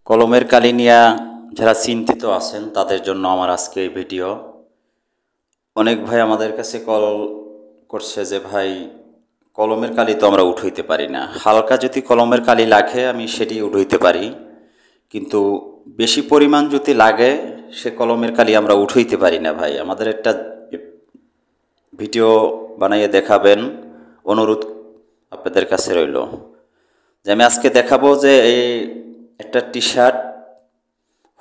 কলমের কালি নিয়ে যারা চিন্তিত আছেন তাদের জন্য আমার আজকে এই ভিডিও। অনেক ভাই আমাদের কাছে কল করছে যে ভাই কলমের কালি তো আমরা উঠাইতে পারি না, হালকা যদি কলমের কালি লাগে আমি সেটি উঠাইতে পারি, কিন্তু বেশি পরিমাণ যদি লাগে সে কলমের কালি আমরা উঠাইতে পারি না। ভাই আমাদের একটা ভিডিও বানাইয়ে দেখাবেন, অনুরোধ আপনাদের কাছে রইল। যে আমি আজকে দেখাবো যে এই একটা টি শার্ট,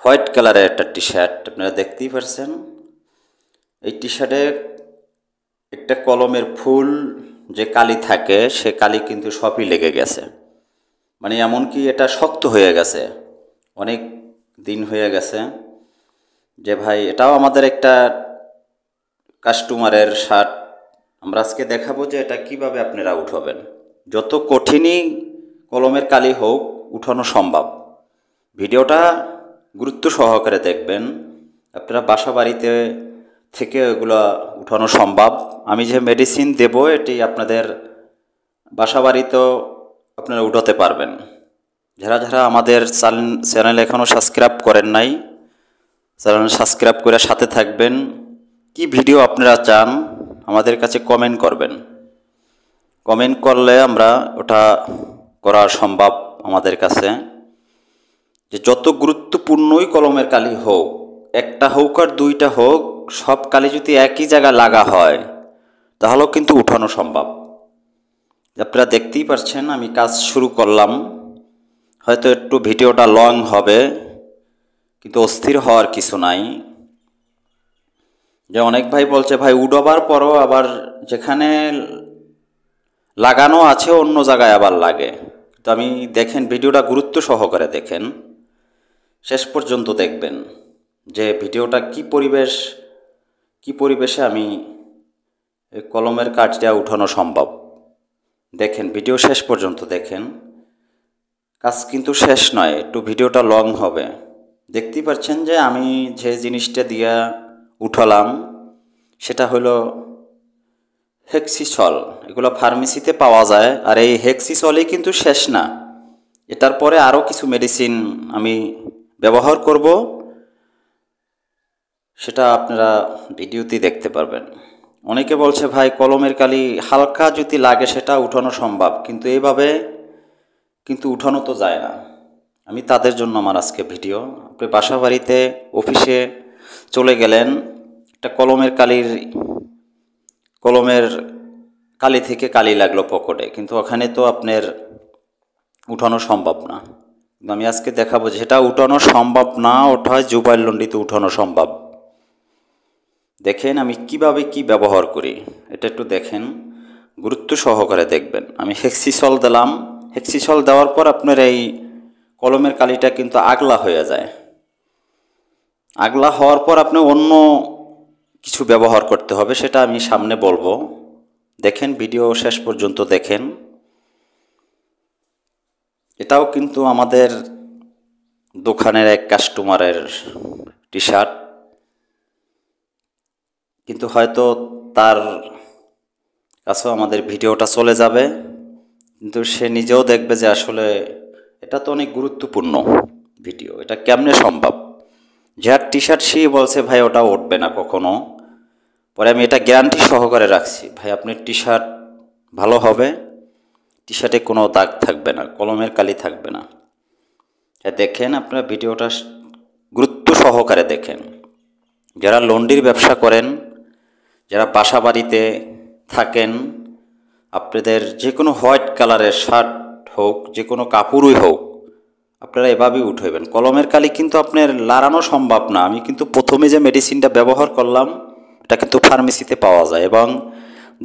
হোয়াইট কালারের একটা টি শার্ট আপনারা দেখতেই পারছেন। এই টি শার্টে একটা কলমের ফুল যে কালি থাকে সে কালি কিন্তু সবই লেগে গেছে, মানে এমনকি এটা শক্ত হয়ে গেছে, অনেক দিন হয়ে গেছে। যে ভাই এটাও আমাদের একটা কাস্টমারের শার্ট, আমরা আজকে দেখাবো যে এটা কিভাবে আপনারা উঠাবেন। যত কঠিনই কলমের কালি হোক উঠানো সম্ভব। ভিডিওটা গুরুত্ব সহকারে দেখবেন, আপনারা বাসা বাড়িতে থেকে এগুলো উঠানো সম্ভব। আমি যে মেডিসিন দেব এটি আপনাদের বাসা বাড়িতেও আপনারা উঠাতে পারবেন। যারা যারা আমাদের চ্যানেল এখনও সাবস্ক্রাইব করেন নাই, চ্যানেল সাবস্ক্রাইব করে সাথে থাকবেন। কি ভিডিও আপনারা চান আমাদের কাছে কমেন্ট করবেন, কমেন্ট করলে আমরা ওটা করা সম্ভব আমাদের কাছে। যে যত গুরুত্বপূর্ণই কলমের কালি হোক, একটা হোক আর দুইটা হোক, সব কালি যদি একই জায়গায় লাগা হয় তাহলেও কিন্তু উঠানো সম্ভব। আপনারা দেখতেই পাচ্ছেন আমি কাজ শুরু করলাম, হয়তো একটু ভিডিওটা লং হবে, কিন্তু অস্থির হওয়ার কিছু নাই। যে অনেক ভাই বলছে ভাই উঠাবার পরও আবার যেখানে লাগানো আছে অন্য জায়গায় আবার লাগে। তো আমি দেখেন ভিডিওটা গুরুত্ব সহকারে দেখেন, শেষ পর্যন্ত দেখবেন যে ভিডিওটা কি পরিবেশে আমি এই কলমের কাজটা উঠানো সম্ভব। দেখেন ভিডিও শেষ পর্যন্ত দেখেন, কাজ কিন্তু শেষ নয়, একটু ভিডিওটা লং হবে। দেখতেই পাচ্ছেন যে আমি যে জিনিসটা দিয়া উঠালাম সেটা হলো হেক্সিসল। এগুলো ফার্মেসিতে পাওয়া যায়। আর এই হেক্সিসলই কিন্তু শেষ না, এটার পরে আরও কিছু মেডিসিন আমি ব্যবহার করব, সেটা আপনারা ভিডিওতেই দেখতে পারবেন। অনেকে বলছে ভাই কলমের কালি হালকা যদি লাগে সেটা উঠানো সম্ভব, কিন্তু এইভাবে কিন্তু উঠানো তো যায় না। আমি তাদের জন্য আমার আজকে ভিডিও। আপনি বাসা বাড়িতে অফিসে চলে গেলেন, একটা কলমের কালি থেকে কালি লাগলো পকেটে, কিন্তু ওখানে তো আপনার উঠানো সম্ভব না। কিন্তু আমি আজকে দেখাবো যেটা উঠানো সম্ভব না ওটা হয় জুবাইল লন্ডিতে উঠানো সম্ভব। দেখেন আমি কিভাবে কি ব্যবহার করি, এটা একটু দেখেন, গুরুত্ব সহকারে দেখবেন। আমি হেক্সিসল দিলাম, হেক্সিসল দেওয়ার পর আপনার এই কলমের কালিটা কিন্তু আগলা হয়ে যায়। আগলা হওয়ার পর আপনি অন্য কিছু ব্যবহার করতে হবে, সেটা আমি সামনে বলবো। দেখেন ভিডিও শেষ পর্যন্ত দেখেন। এটাও কিন্তু আমাদের দোকানের এক কাস্টমারের টি শার্ট, কিন্তু হয়তো তার কাছেও আমাদের ভিডিওটা চলে যাবে, কিন্তু সে নিজেও দেখবে যে আসলে এটা তো অনেক গুরুত্বপূর্ণ ভিডিও, এটা কেমনে সম্ভব। যার টি শার্ট সেই বলছে ভাই ওটা উঠবে না কখনো। পরে আমি এটা গ্যারান্টি সহকারে রাখছি, ভাই আপনার টি শার্ট ভালো হবে, টি শার্টে কোনো দাগ থাকবে না, কলমের কালি থাকবে না। দেখেন আপনারা ভিডিওটা গুরুত্ব সহকারে দেখেন। যারা লন্ডির ব্যবসা করেন, যারা বাসা বাড়িতে থাকেন, আপনাদের যে কোনো হোয়াইট কালারের শার্ট হোক, যে কোনো কাপড়ই হোক, আপনারা এভাবেই উঠাইবেন। কলমের কালি কিন্তু আপনার লাড়ানো সম্ভব না। আমি কিন্তু প্রথমে যে মেডিসিনটা ব্যবহার করলাম এটা কিন্তু ফার্মেসিতে পাওয়া যায়, এবং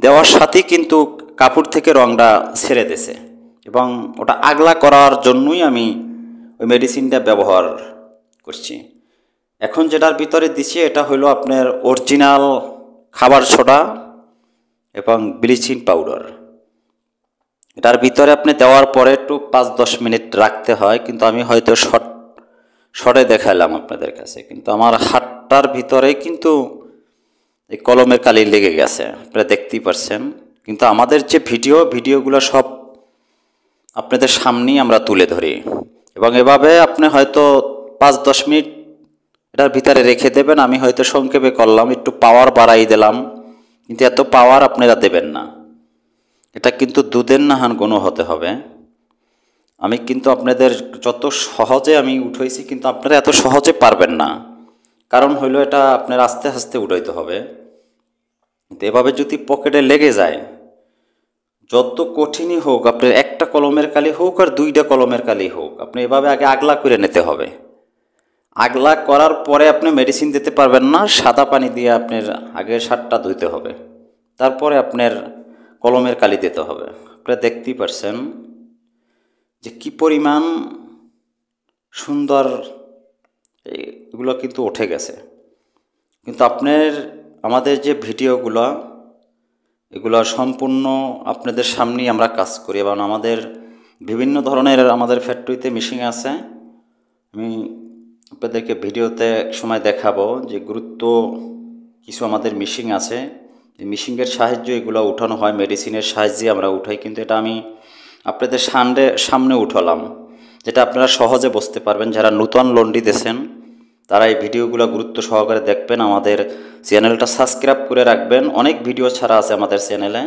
দেওয়ার সাথেই কিন্তু কাপড় থেকে রঙটা ছেড়ে দিয়েছে, এবং ওটা আগলা করার জন্যই আমি ওই মেডিসিনটা ব্যবহার করছি। এখন যেটার ভিতরে দিচ্ছি এটা হলো আপনার অরিজিনাল খাবার সোডা এবং ব্লিচিং পাউডার। এটার ভিতরে আপনি দেওয়ার পরে একটু 5-10 মিনিট রাখতে হয়, কিন্তু আমি হয়তো শর্টে দেখালাম আপনাদের কাছে, কিন্তু আমার হাতটার ভিতরে কিন্তু এই কলমের কালি লেগে গেছে, আপনারা দেখতেই পারছেন। কিন্তু আমাদের যে ভিডিওগুলো সব আপনাদের সামনেই আমরা তুলে ধরি, এবং এভাবে আপনি হয়তো 5-10 মিনিট এটার ভিতরে রেখে দেবেন। আমি হয়তো সংক্ষেপে করলাম, একটু পাওয়ার বাড়াই দিলাম, কিন্তু এত পাওয়ার আপনারা দেবেন না। এটা কিন্তু দুধের নাহান গুণ হতে হবে। আমি কিন্তু আপনাদের যত সহজে আমি উঠাইছি, কিন্তু আপনারা এত সহজে পারবেন না। কারণ হইলো এটা আপনার আস্তে আস্তে উঠাইতে হবে। কিন্তু এভাবে যদি পকেটে লেগে যায়, যত কঠিনই হোক, আপনার একটা কলমের কালি হোক আর 2টা কলমের কালি হোক, আপনি এভাবে আগে আগলা করে নিতে হবে। আগলা করার পরে আপনি মেডিসিন দিতে পারবেন না, সাদা পানি দিয়ে আপনার আগে শার্টটা ধুইতে হবে, তারপরে আপনার কলমের কালি দিতে হবে। আপনারা দেখতেই পারছেন যে কি পরিমাণ সুন্দর এগুলো কিন্তু উঠে গেছে। কিন্তু আপনার আমাদের যে ভিডিওগুলো, এগুলো সম্পূর্ণ আপনাদের সামনেই আমরা কাজ করি, এবং আমাদের বিভিন্ন ধরনের আমাদের ফ্যাক্টরিতে মেশিন আছে। আমি আপনাদেরকে ভিডিওতে এক সময় দেখাবো যে গুরুত্ব কিছু আমাদের মেশিন আছে। এই মেশিনের সাহায্যে এগুলো উঠানো হয়, মেডিসিনের সাহায্যে আমরা উঠাই। কিন্তু এটা আমি আপনাদের সামনে উঠালাম, যেটা আপনারা সহজে বুঝতে পারবেন। যারা নূতন লন্ডি দিয়েছেন তারা এই ভিডিওগুলো গুরুত্ব সহকারে দেখবেন, আমাদের চ্যানেলটা সাবস্ক্রাইব করে রাখবেন। অনেক ভিডিও ছাড়া আছে আমাদের চ্যানেলে।